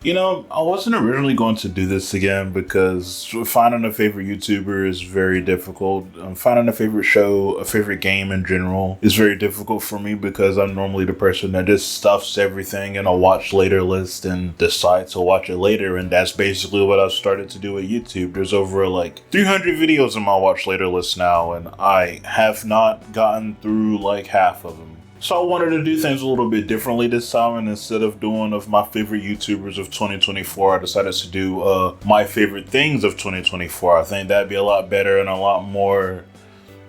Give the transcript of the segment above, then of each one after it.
You know, I wasn't originally going to do this again because finding a favorite YouTuber is very difficult. Finding a favorite show, a favorite game in general is very difficult for me because I'm normally the person that just stuffs everything in a watch later list and decides to watch it later. And that's basically what I've started to do with YouTube. There's over like 300 videos in my watch later list now, and I have not gotten through like half of them. So I wanted to do things a little bit differently this time, and instead of doing of my favorite YouTubers of 2024, I decided to do my favorite things of 2024. I think that'd be a lot better and a lot more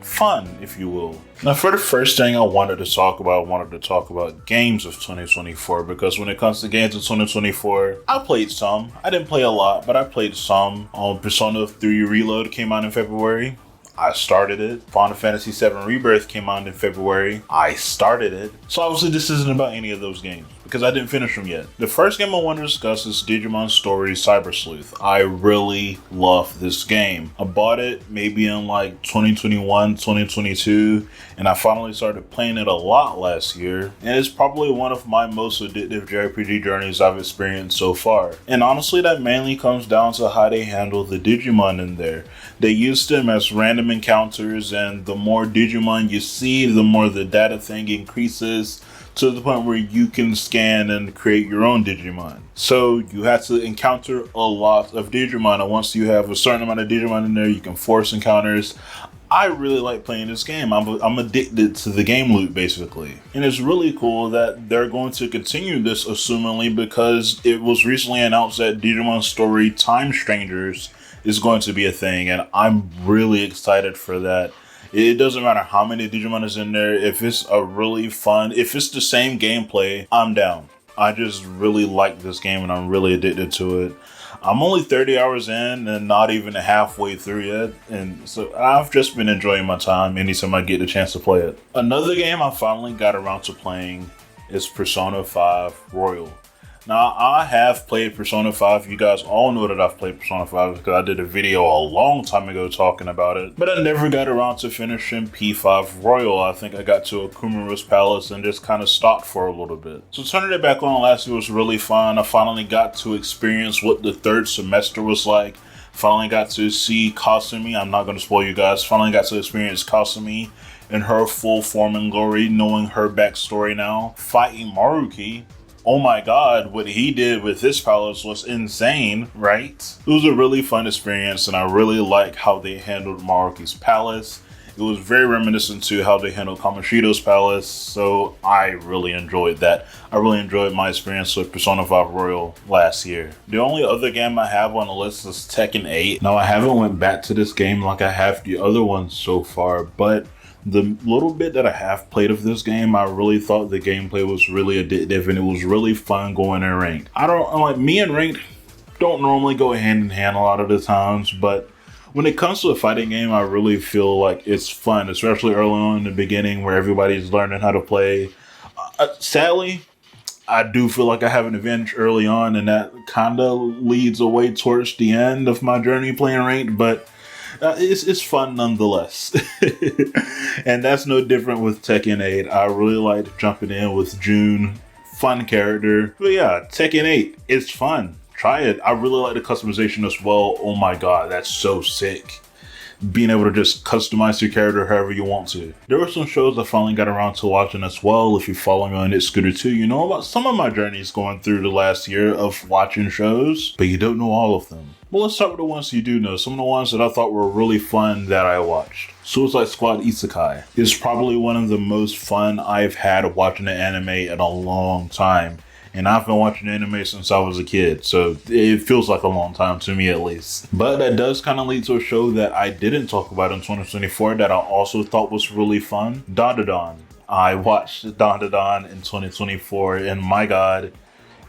fun, if you will. Now, for the first thing I wanted to talk about games of 2024, because when it comes to games of 2024, I played some. I didn't play a lot, but I played some. Persona 3 Reload came out in February. I started it. Final Fantasy VII Rebirth came out in February. I started it. So obviously this isn't about any of those games because I didn't finish them yet. The first game I want to discuss is Digimon Story Cyber Sleuth. I really love this game. I bought it maybe in like 2021, 2022, and I finally started playing it a lot last year. And it's probably one of my most addictive JRPG journeys I've experienced so far. And honestly, that mainly comes down to how they handle the Digimon in there. They use them as random encounters, and the more Digimon you see, the more the data thing increases to the point where you can scan and create your own Digimon. So you have to encounter a lot of Digimon, and once you have a certain amount of Digimon in there, you can force encounters. I really like playing this game. I'm addicted to the game loop, basically. And it's really cool that they're going to continue this, assumingly, because it was recently announced that Digimon Story Time Strangers is going to be a thing, and I'm really excited for that. It doesn't matter how many Digimon is in there. If it's a really fun, if it's the same gameplay, I'm down. I just really like this game and I'm really addicted to it. I'm only 30 hours in and not even halfway through yet, and so I've just been enjoying my time anytime I get the chance to play it. Another game I finally got around to playing is Persona 5 Royal. Now, I have played Persona 5. You guys all know that I've played Persona 5 because I did a video a long time ago talking about it. But I never got around to finishing P5 Royal. I think I got to Akumura's Palace and just kind of stopped for a little bit. So turning it back on last year was really fun. I finally got to experience what the third semester was like. Finally got to see Kasumi. I'm not going to spoil you guys. Finally got to experience Kasumi in her full form and glory, knowing her backstory now. Fighting Maruki. Oh my god, what he did with this palace was insane, right? It was a really fun experience, and I really like how they handled Maruki's palace. It was very reminiscent to how they handled Kamoshido's palace, so I really enjoyed that. I really enjoyed my experience with Persona 5 Royal last year. The only other game I have on the list is Tekken 8. Now, I haven't went back to this game like I have the other ones so far, but the little bit that I have played of this game, I really thought the gameplay was really addictive and it was really fun going in ranked. Me and ranked don't normally go hand in hand a lot of the times, but when it comes to a fighting game, I really feel like it's fun, especially early on in the beginning where everybody's learning how to play. Sadly, I do feel like I have an advantage early on, and that kind of leads away towards the end of my journey playing ranked, but it's fun nonetheless. And that's no different with Tekken 8. I really liked jumping in with June. Fun character. But yeah, Tekken 8, it's fun. Try it. I really like the customization as well. Oh my god, that's so sick. Being able to just customize your character however you want to. There were some shows I finally got around to watching as well. If you follow me on It Scooter 2, you know about some of my journeys going through the last year of watching shows, but you don't know all of them. Well, let's start with the ones you do know. Some of the ones that I thought were really fun that I watched. Suicide Squad Isekai is probably one of the most fun I've had watching an anime in a long time. And I've been watching anime since I was a kid, so it feels like a long time to me at least. But that does kind of lead to a show that I didn't talk about in 2024 that I also thought was really fun. Dandadan. I watched Dandadan in 2024, and my god,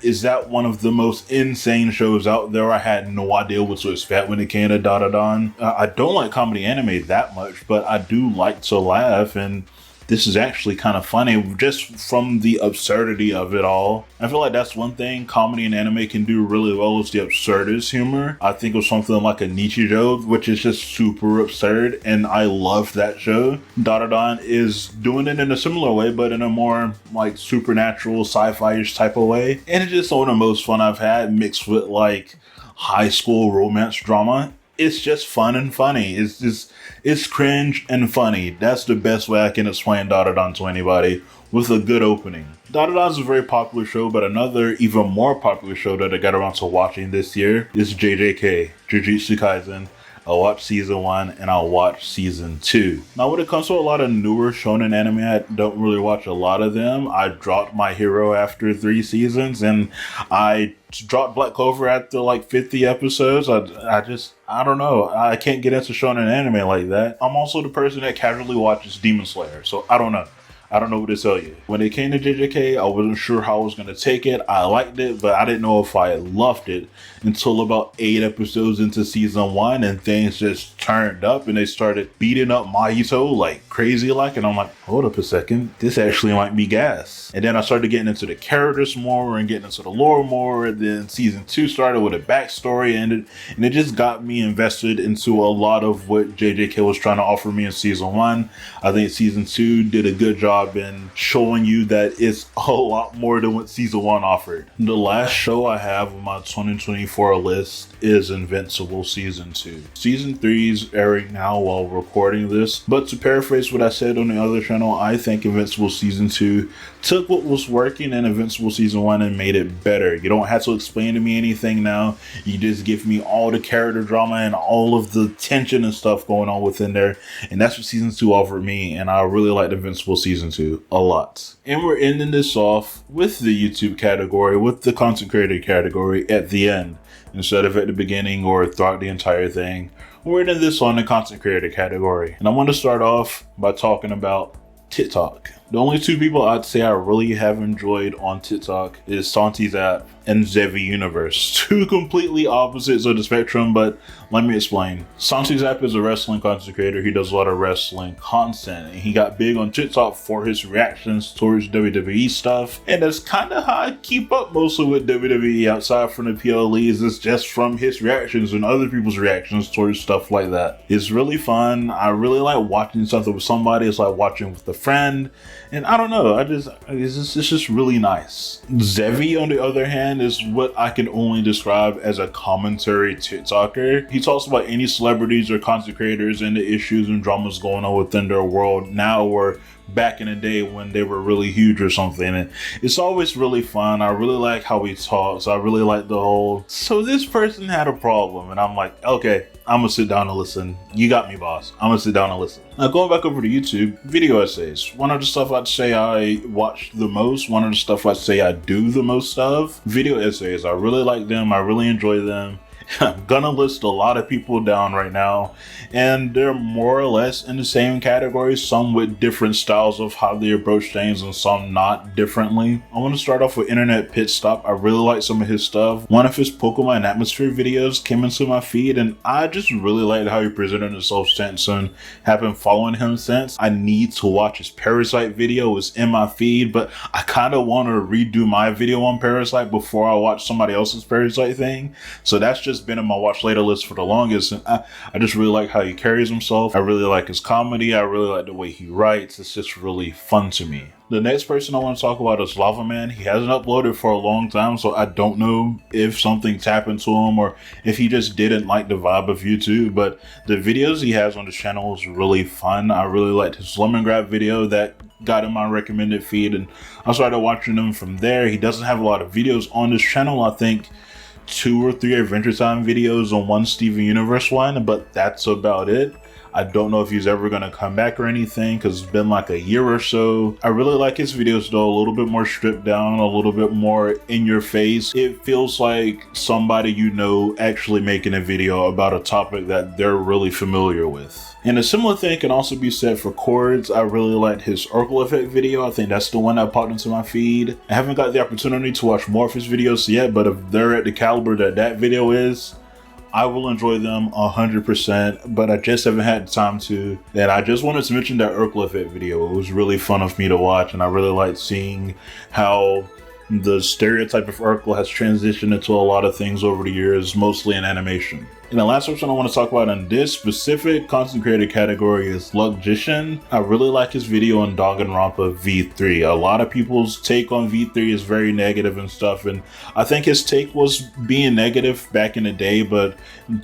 is that one of the most insane shows out there. I had no idea what to expect when it came to Dandadan. I don't like comedy anime that much, but I do like to laugh, and this is actually kind of funny just from the absurdity of it all. I feel like that's one thing comedy and anime can do really well, is the absurdist humor. I think of something like a Nichijou, which is just super absurd, and I love that show. Dandadan is doing it in a similar way, but in a more like supernatural sci-fi-ish type of way. And it's just some of the most fun I've had, mixed with like high school romance drama. It's just fun and funny. It's cringe and funny. That's the best way I can explain Dandadan to anybody, with a good opening. Dandadan is a very popular show, but another even more popular show that I got around to watching this year is JJK, Jujutsu Kaisen. I watched season 1 and I watched season 2. Now when it comes to a lot of newer shonen anime, I don't really watch a lot of them. I dropped My Hero after 3 seasons, and I dropped Black Clover after like 50 episodes. I don't know. I can't get into shonen anime like that. I'm also the person that casually watches Demon Slayer, so I don't know. I don't know what to tell you. When it came to JJK, I wasn't sure how I was going to take it. I liked it, but I didn't know if I loved it until about 8 episodes into season 1, and things just turned up and they started beating up Mahito like crazy like, and I'm like, hold up a second, this actually might be gas. And then I started getting into the characters more and getting into the lore more, and then season 2 started with a backstory, and it just got me invested into a lot of what JJK was trying to offer me in season 1. I think season 2 did a good job in showing you that it's a lot more than what season 1 offered. The last show I have on my 2024 list is Invincible season 2. Season 3 is airing now while recording this, but to paraphrase what I said on the other channel, I think Invincible season 2 took what was working in Invincible season 1 and made it better. You don't have to explain to me anything now. You just give me all the character drama and all of the tension and stuff going on within there, and that's what season 2 offered me, and I really liked Invincible season 2 a lot. And we're ending this off with the YouTube category, with the content creator category at the end, instead of at the beginning or throughout the entire thing. We're ending this on the content creator category. And I want to start off by talking about TikTok. The only 2 people I'd say I really have enjoyed on TikTok is SantiZap and Xeviuniverse. 2 completely opposites of the spectrum, but let me explain. SantiZap is a wrestling content creator. He does a lot of wrestling content, and he got big on TikTok for his reactions towards WWE stuff. And that's kind of how I keep up mostly with WWE outside from the PLEs. It's just from his reactions and other people's reactions towards stuff like that. It's really fun. I really like watching something with somebody. It's like watching with a friend. And I don't know, it's just really nice. Zevi, on the other hand, is what I can only describe as a commentary TikToker. He talks about any celebrities or content creators and the issues and dramas going on within their world now or back in the day when they were really huge or something. And it's always really fun. I really like how he talks. I really like the whole, so this person had a problem, and I'm like, okay, I'm gonna sit down and listen. You got me, boss. I'm gonna sit down and listen. Now going back over to YouTube, video essays. One of the stuff I'd say I watch the most, one of the stuff I'd say I do the most of. Video essays, I really like them. I really enjoy them. I'm gonna list a lot of people down right now, and they're more or less in the same category, some with different styles of how they approach things and some not differently. I want to start off with Internet Pitstop. I really like some of his stuff. One of his Pokemon Atmosphere videos came into my feed, and I just really liked how he presented himself since, and have been following him since. I need to watch his Parasite video. It's in my feed, but I kind of want to redo my video on Parasite before I watch somebody else's Parasite thing, so that's just been in my watch later list for the longest, and I just really like how he carries himself. I really like his comedy. I really like the way he writes. It's just really fun to me. The next person I want to talk about is Lavaman. He hasn't uploaded for a long time, so I don't know if something's happened to him or if he just didn't like the vibe of YouTube, but the videos he has on his channel is really fun. I really liked his lemon grab video that got in my recommended feed, and I started watching him from there. He doesn't have a lot of videos on this channel. I think 2 or 3 Adventure Time videos on one Xeviuniverse one, but that's about it. I don't know if he's ever going to come back or anything because it's been like a year or so. I really like his videos though, a little bit more stripped down, a little bit more in your face. It feels like somebody you know actually making a video about a topic that they're really familiar with. And a similar thing can also be said for Chords. I really liked his Oracle Effect video. I think that's the one that popped into my feed. I haven't got the opportunity to watch more of his videos yet, but if they're at the caliber that that video is, I will enjoy them 100%, but I just haven't had the time to. And I just wanted to mention that Urkel Effect video. It was really fun of me to watch, and I really liked seeing how the stereotype of Urkel has transitioned into a lot of things over the years, mostly in animation. And the last person I want to talk about in this specific content creator category is Luggician. I really like his video on Danganronpa V3. A lot of people's take on V3 is very negative and stuff, and I think his take was being negative back in the day, but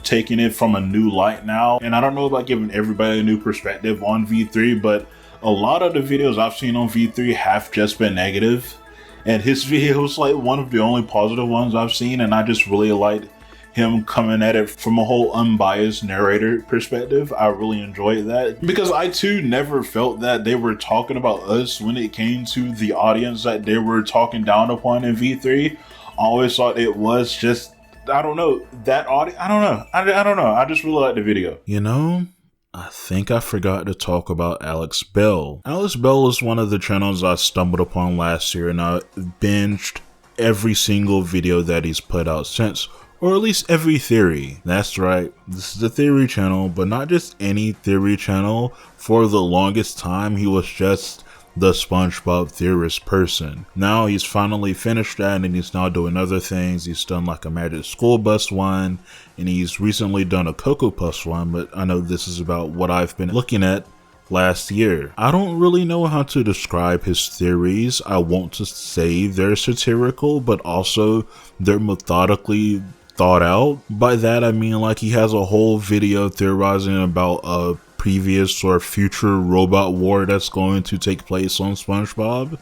taking it from a new light now. And I don't know about giving everybody a new perspective on V3, but a lot of the videos I've seen on V3 have just been negative. And his video was like one of the only positive ones I've seen, and I just really liked him coming at it from a whole unbiased narrator perspective. I really enjoyed that because I too never felt that they were talking about us when it came to the audience that they were talking down upon in V3. I always thought it was just, I don't know, that audience. I don't know. I don't know. I just really liked the video. You know, I think I forgot to talk about Alex Bale. Alex Bale is one of the channels I stumbled upon last year, and I binged every single video that he's put out since, or at least every theory. That's right, this is a theory channel, but not just any theory channel. For the longest time, he was just the SpongeBob theorist person. Now he's finally finished that, and he's now doing other things. He's done like a Magic School Bus one, and he's recently done a Cocoa Puffs one, but I know this is about what I've been looking at last year. I don't really know how to describe his theories. I want to say they're satirical, but also they're methodically thought out. By that I mean like he has a whole video theorizing about a previous or future robot war that's going to take place on SpongeBob,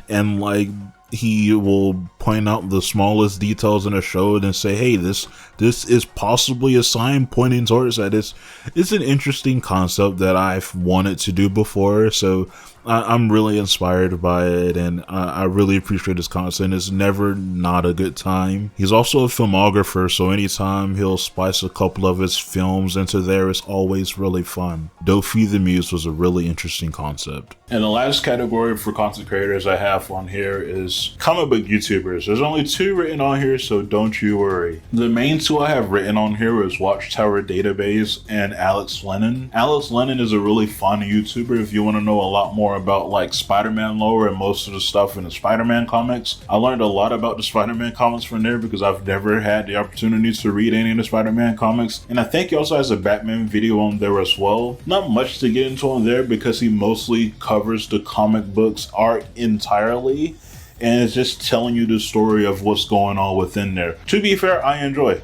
and like he will point out the smallest details in a show and say, hey, this is possibly a sign pointing towards that. It's an interesting concept that I've wanted to do before, so I'm really inspired by it, and I really appreciate his content. It's never not a good time. He's also a filmographer, so anytime he'll spice a couple of his films into there, it's always really fun. Dofi the Muse was a really interesting concept. And the last category for content creators I have on here is comic book YouTubers. There's only 2 written on here, so don't you worry. The main 2 I have written on here is Watchtower Database and Alex Lennen. Alex Lennen is a really fun YouTuber if you want to know a lot more about like Spider-Man lore and most of the stuff in the Spider-Man comics. I learned a lot about the Spider-Man comics from there because I've never had the opportunity to read any of the Spider-Man comics. And I think he also has a Batman video on there as well. Not much to get into on there because he mostly covers the comic books art entirely, and it's just telling you the story of what's going on within there. To be fair, I enjoy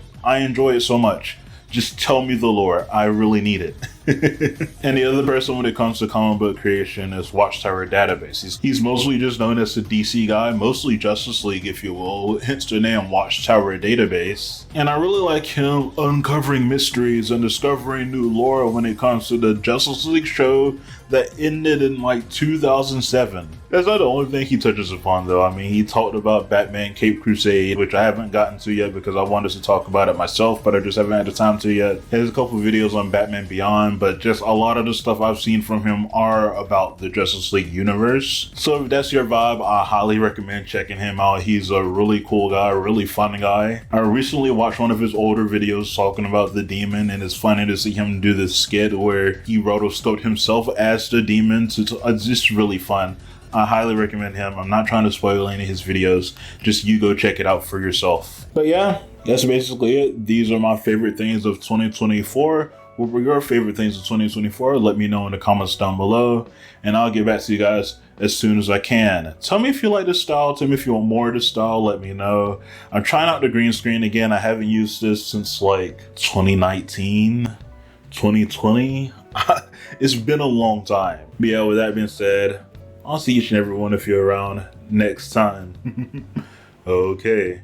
it so much. Just tell me the lore. I really need it. And the other person when it comes to comic book creation is Watchtower Database. He's mostly just known as the DC guy, mostly Justice League, if you will, hence the name Watchtower Database. And I really like him uncovering mysteries and discovering new lore when it comes to the Justice League show that ended in like 2007. That's not the only thing he touches upon though. I mean, he talked about Batman Cape Crusade, which I haven't gotten to yet because I wanted to talk about it myself, but I just haven't had the time to yet. There's a couple videos on Batman Beyond, but just a lot of the stuff I've seen from him are about the Justice League universe. So if that's your vibe, I highly recommend checking him out. He's a really cool guy, a really fun guy. I recently watched one of his older videos talking about the demon, and it's funny to see him do this skit where he rotoscoped himself as the demon. It's just really fun. I highly recommend him. I'm not trying to spoil any of his videos. Just you go check it out for yourself. But yeah, that's basically it. These are my favorite things of 2024. What were your favorite things of 2024? Let me know in the comments down below, and I'll get back to you guys as soon as I can. Tell me if you like this style. Tell me if you want more of this style. Let me know. I'm trying out the green screen again. I haven't used this since like 2019, 2020. It's been a long time. But yeah, with that being said, I'll see each and every one of you around next time. Okay.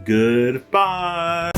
Goodbye.